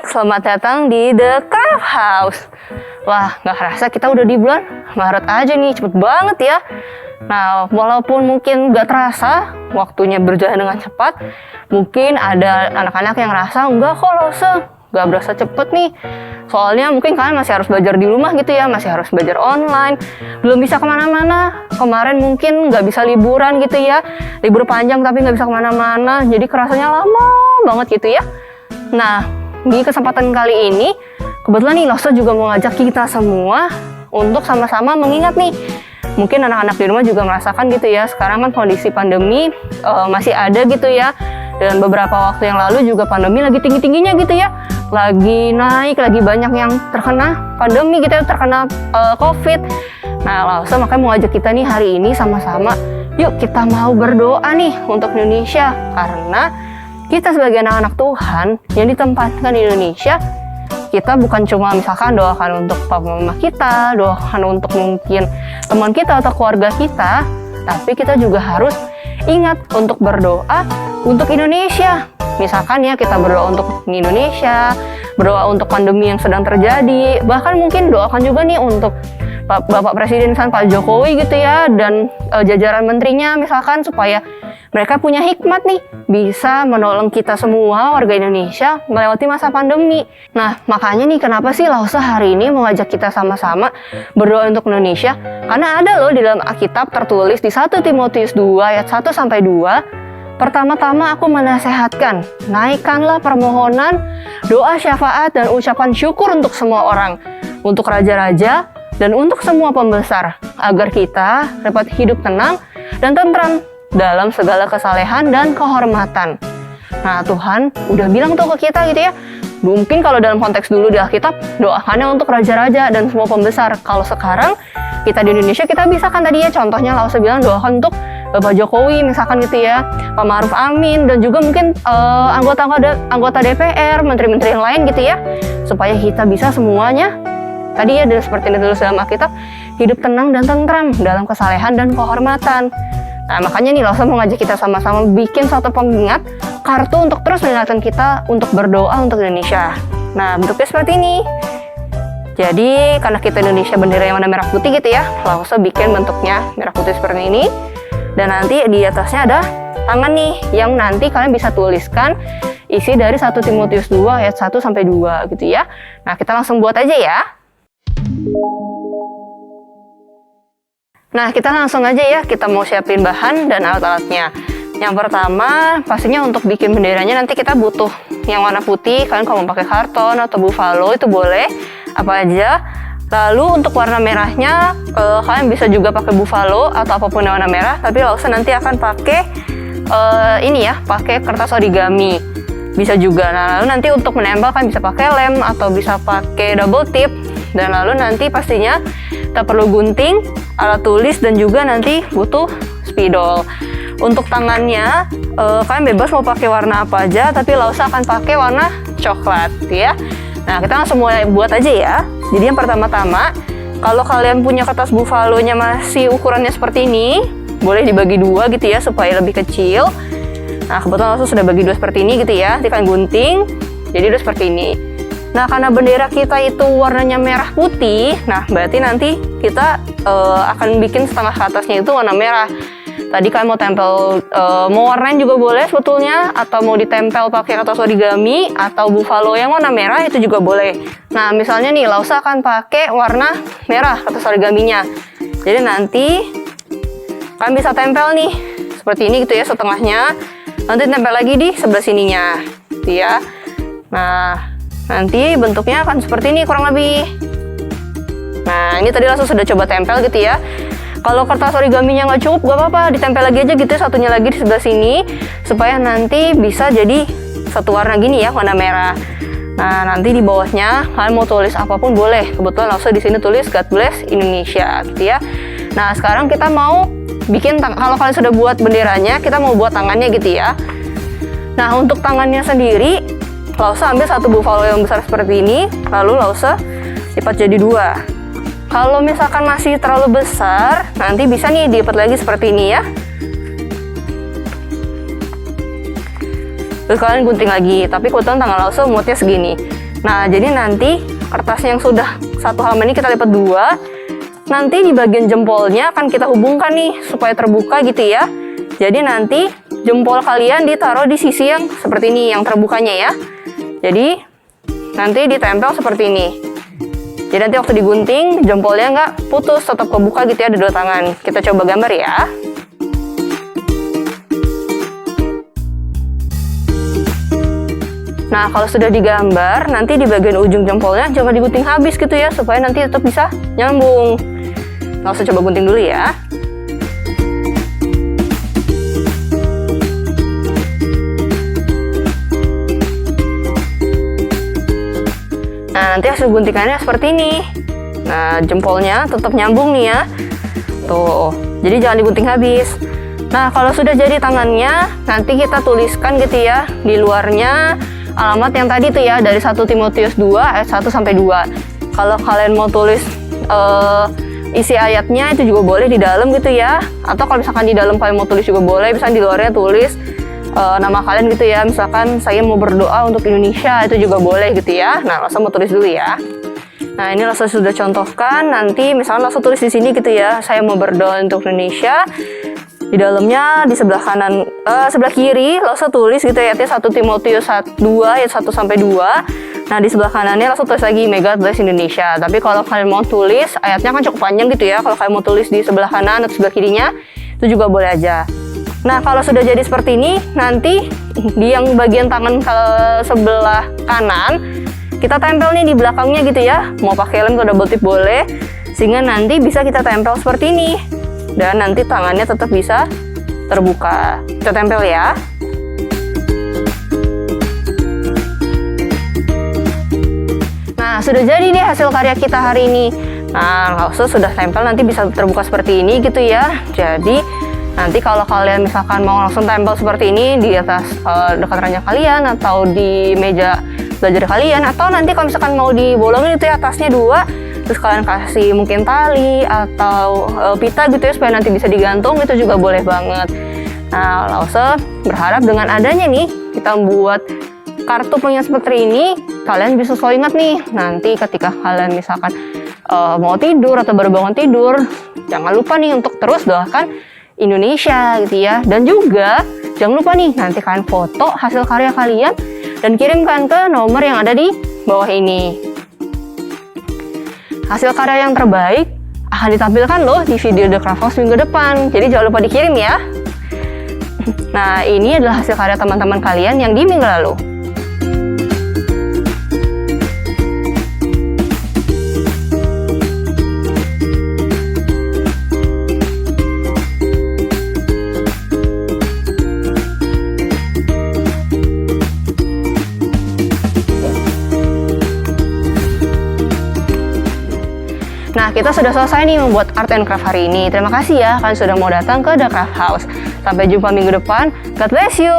selamat datang di The Craft House. Wah, gak kerasa kita udah di bulan Maret aja nih, cepet banget ya. Nah, walaupun mungkin gak terasa, waktunya berjalan dengan cepat, mungkin ada anak-anak yang ngerasa, enggak kok Lause, gak berasa cepet nih. Soalnya mungkin kalian masih harus belajar di rumah gitu ya, masih harus belajar online, belum bisa kemana-mana. Kemarin mungkin gak bisa liburan gitu ya, libur panjang tapi gak bisa kemana-mana, jadi kerasanya lama banget gitu ya. Nah, di kesempatan kali ini, kebetulan nih Lause juga mau ngajak kita semua untuk sama-sama mengingat nih. Mungkin anak-anak di rumah juga merasakan gitu ya, sekarang kan kondisi pandemi masih ada gitu ya. Dan beberapa waktu yang lalu juga pandemi lagi tinggi-tingginya gitu ya. Lagi naik, lagi banyak yang terkena pandemi gitu ya, terkena COVID. Nah, Lause makanya mau ngajak kita nih hari ini sama-sama, yuk kita mau berdoa nih untuk Indonesia. Karena kita sebagai anak-anak Tuhan yang ditempatkan di Indonesia, kita bukan cuma misalkan doakan untuk papa mama kita, doakan untuk mungkin teman kita atau keluarga kita, tapi kita juga harus ingat untuk berdoa untuk Indonesia. Misalkan ya kita berdoa untuk Indonesia, berdoa untuk pandemi yang sedang terjadi, bahkan mungkin doakan juga nih untuk Bapak Presiden misalkan Pak Jokowi gitu ya, dan jajaran menterinya misalkan supaya mereka punya hikmat nih, bisa menolong kita semua warga Indonesia melewati masa pandemi. Nah, makanya nih kenapa sih Lause hari ini mau ngajak kita sama-sama berdoa untuk Indonesia? Karena ada loh di dalam Alkitab tertulis di 1 Timotius 2 ayat 1-2, pertama-tama aku menasehatkan, naikkanlah permohonan, doa syafaat dan ucapan syukur untuk semua orang, untuk raja-raja dan untuk semua pembesar, agar kita dapat hidup tenang dan tentram dalam segala kesalehan dan kehormatan. Nah, Tuhan udah bilang tuh ke kita gitu ya. Mungkin kalau dalam konteks dulu di Alkitab, doakannya untuk raja-raja dan semua pembesar. Kalau sekarang kita di Indonesia, kita bisa kan tadi ya, contohnya Lause bilang doakan untuk Bapak Jokowi misalkan gitu ya, Pak Ma'ruf Amin, dan juga mungkin anggota DPR, menteri-menteri yang lain gitu ya, supaya kita bisa semuanya tadi ya, seperti yang ditulis dalam Alkitab, hidup tenang dan tentram dalam kesalehan dan kehormatan. Nah, makanya nih Lause mau ngajak kita sama-sama bikin suatu pengingat, kartu untuk terus mengingatkan kita untuk berdoa untuk Indonesia. Nah, bentuknya seperti ini. Jadi, karena kita Indonesia bendera yang warna merah putih gitu ya, Lause bikin bentuknya merah putih seperti ini. Dan nanti di atasnya ada tangan nih, yang nanti kalian bisa tuliskan isi dari 1 Timotius 2 ayat 1-2 gitu ya. Nah, kita langsung buat aja ya. Nah, kita langsung aja ya, kita mau siapin bahan dan alat-alatnya. Yang pertama, pastinya untuk bikin benderanya nanti kita butuh yang warna putih. Kalian kalau mau pakai karton atau buffalo itu boleh, apa aja. Lalu untuk warna merahnya, kalian bisa juga pakai buffalo atau apapun yang warna merah. Tapi Lause nanti akan pakai ini ya, pakai kertas origami. Bisa juga. Nah, lalu nanti untuk menempel kan bisa pakai lem atau bisa pakai double tip. Dan lalu nanti pastinya kita perlu gunting, alat tulis, dan juga nanti butuh spidol. Untuk tangannya, kalian bebas mau pakai warna apa aja, tapi Lause akan pakai warna coklat ya. Nah, kita langsung mulai buat aja ya. Jadi yang pertama-tama, kalau kalian punya kertas buffalo-nya masih ukurannya seperti ini, boleh dibagi dua gitu ya, supaya lebih kecil. Nah, kebetulan Lause sudah bagi dua seperti ini gitu ya, nanti kalian gunting, jadi udah seperti ini. Nah, karena bendera kita itu warnanya merah putih, nah berarti nanti kita akan bikin setengah ke atasnya itu warna merah. Tadi kalian mau tempel, mau warnain juga boleh sebetulnya, atau mau ditempel pakai kertas origami atau buffalo yang warna merah itu juga boleh. Nah, misalnya nih Lause akan pakai warna merah kertas origaminya. Jadi nanti kalian bisa tempel nih seperti ini gitu ya, setengahnya. Nanti tempel lagi di sebelah sininya, gitu ya. Nah, nanti bentuknya akan seperti ini kurang lebih. Nah, ini tadi Lause sudah coba tempel gitu ya. Kalau kertas origaminya nggak cukup, gak apa-apa, ditempel lagi aja gitu ya, satunya lagi di sebelah sini, supaya nanti bisa jadi satu warna gini ya, warna merah. Nah, nanti di bawahnya kalian mau tulis apapun boleh. Kebetulan Lause di sini tulis God Bless Indonesia gitu ya. Nah, sekarang kita mau bikin kalau kalian sudah buat benderanya, kita mau buat tangannya gitu ya. Nah, untuk tangannya sendiri, Lause ambil satu buffalo yang besar seperti ini, lalu Lause lipat jadi dua. Kalau misalkan masih terlalu besar, nanti bisa nih dilipat lagi seperti ini ya. Terus kalian gunting lagi, tapi kebetulan tangan Lause muatnya segini. Nah, jadi nanti kertas yang sudah 1 halaman ini kita lipat 2. Nanti di bagian jempolnya akan kita hubungkan nih supaya terbuka gitu ya. Jadi nanti jempol kalian ditaruh di sisi yang seperti ini, yang terbukanya ya. Jadi nanti ditempel seperti ini. Jadi nanti waktu digunting jempolnya nggak putus, tetap kebuka gitu ya di 2 tangan. Kita coba gambar ya. Nah, kalau sudah digambar, nanti di bagian ujung jempolnya jangan digunting habis gitu ya, supaya nanti tetap bisa nyambung. Langsung coba gunting dulu ya. Nah, nanti hasil guntingannya seperti ini. Nah, jempolnya tetap nyambung nih ya. Tuh, jadi jangan digunting habis. Nah, kalau sudah jadi tangannya, nanti kita tuliskan gitu ya, di luarnya alamat yang tadi tuh ya, dari 1 Timotius 2 ayat 1 sampai 2. Kalau kalian mau tulis isi ayatnya itu juga boleh di dalam gitu ya. Atau kalau misalkan di dalam kalian mau tulis juga boleh, misalkan di luarnya tulis nama kalian gitu ya. Misalkan saya mau berdoa untuk Indonesia, itu juga boleh gitu ya. Nah, langsung mau tulis dulu ya. Nah, ini langsung sudah contohkan, nanti misalkan langsung tulis di sini gitu ya. Saya mau berdoa untuk Indonesia. Di dalamnya di sebelah kanan, sebelah kiri langsung tulis gitu ya, 1 Timotius 2 ayat 1 sampai 2. Nah, di sebelah kanannya langsung tulis lagi May God bless Indonesia. Tapi kalau kalian mau tulis, ayatnya kan cukup panjang gitu ya. Kalau kalian mau tulis di sebelah kanan atau sebelah kirinya, itu juga boleh aja. Nah, kalau sudah jadi seperti ini, nanti di yang bagian tangan ke sebelah kanan, kita tempel nih di belakangnya gitu ya. Mau pakai lem atau double tip boleh, sehingga nanti bisa kita tempel seperti ini. Dan nanti tangannya tetap bisa terbuka. Kita tempel ya. Nah, sudah jadi deh hasil karya kita hari ini. Nah, langsung sudah tempel, nanti bisa terbuka seperti ini gitu ya. Jadi nanti kalau kalian misalkan mau langsung tempel seperti ini di atas dekat ranjang kalian, atau di meja belajar kalian, atau nanti kalau misalkan mau dibolongin itu ya, atasnya 2, terus kalian kasih mungkin tali atau pita gitu ya, supaya nanti bisa digantung, itu juga boleh banget. Nah, Lause berharap dengan adanya nih kita membuat kartu pengingat seperti ini, kalian bisa selalu ingat nih, nanti ketika kalian misalkan mau tidur atau baru bangun tidur, jangan lupa nih untuk terus doakan Indonesia gitu ya. Dan juga jangan lupa nih, nanti kalian foto hasil karya kalian dan kirimkan ke nomor yang ada di bawah ini. Hasil karya yang terbaik akan ditampilkan loh di video The Craft House minggu depan. Jadi jangan lupa dikirim ya. Nah, ini adalah hasil karya teman-teman kalian yang di minggu lalu. Nah, kita sudah selesai nih membuat art and craft hari ini. Terima kasih ya kalian sudah mau datang ke The Craft House. Sampai jumpa minggu depan. God bless you.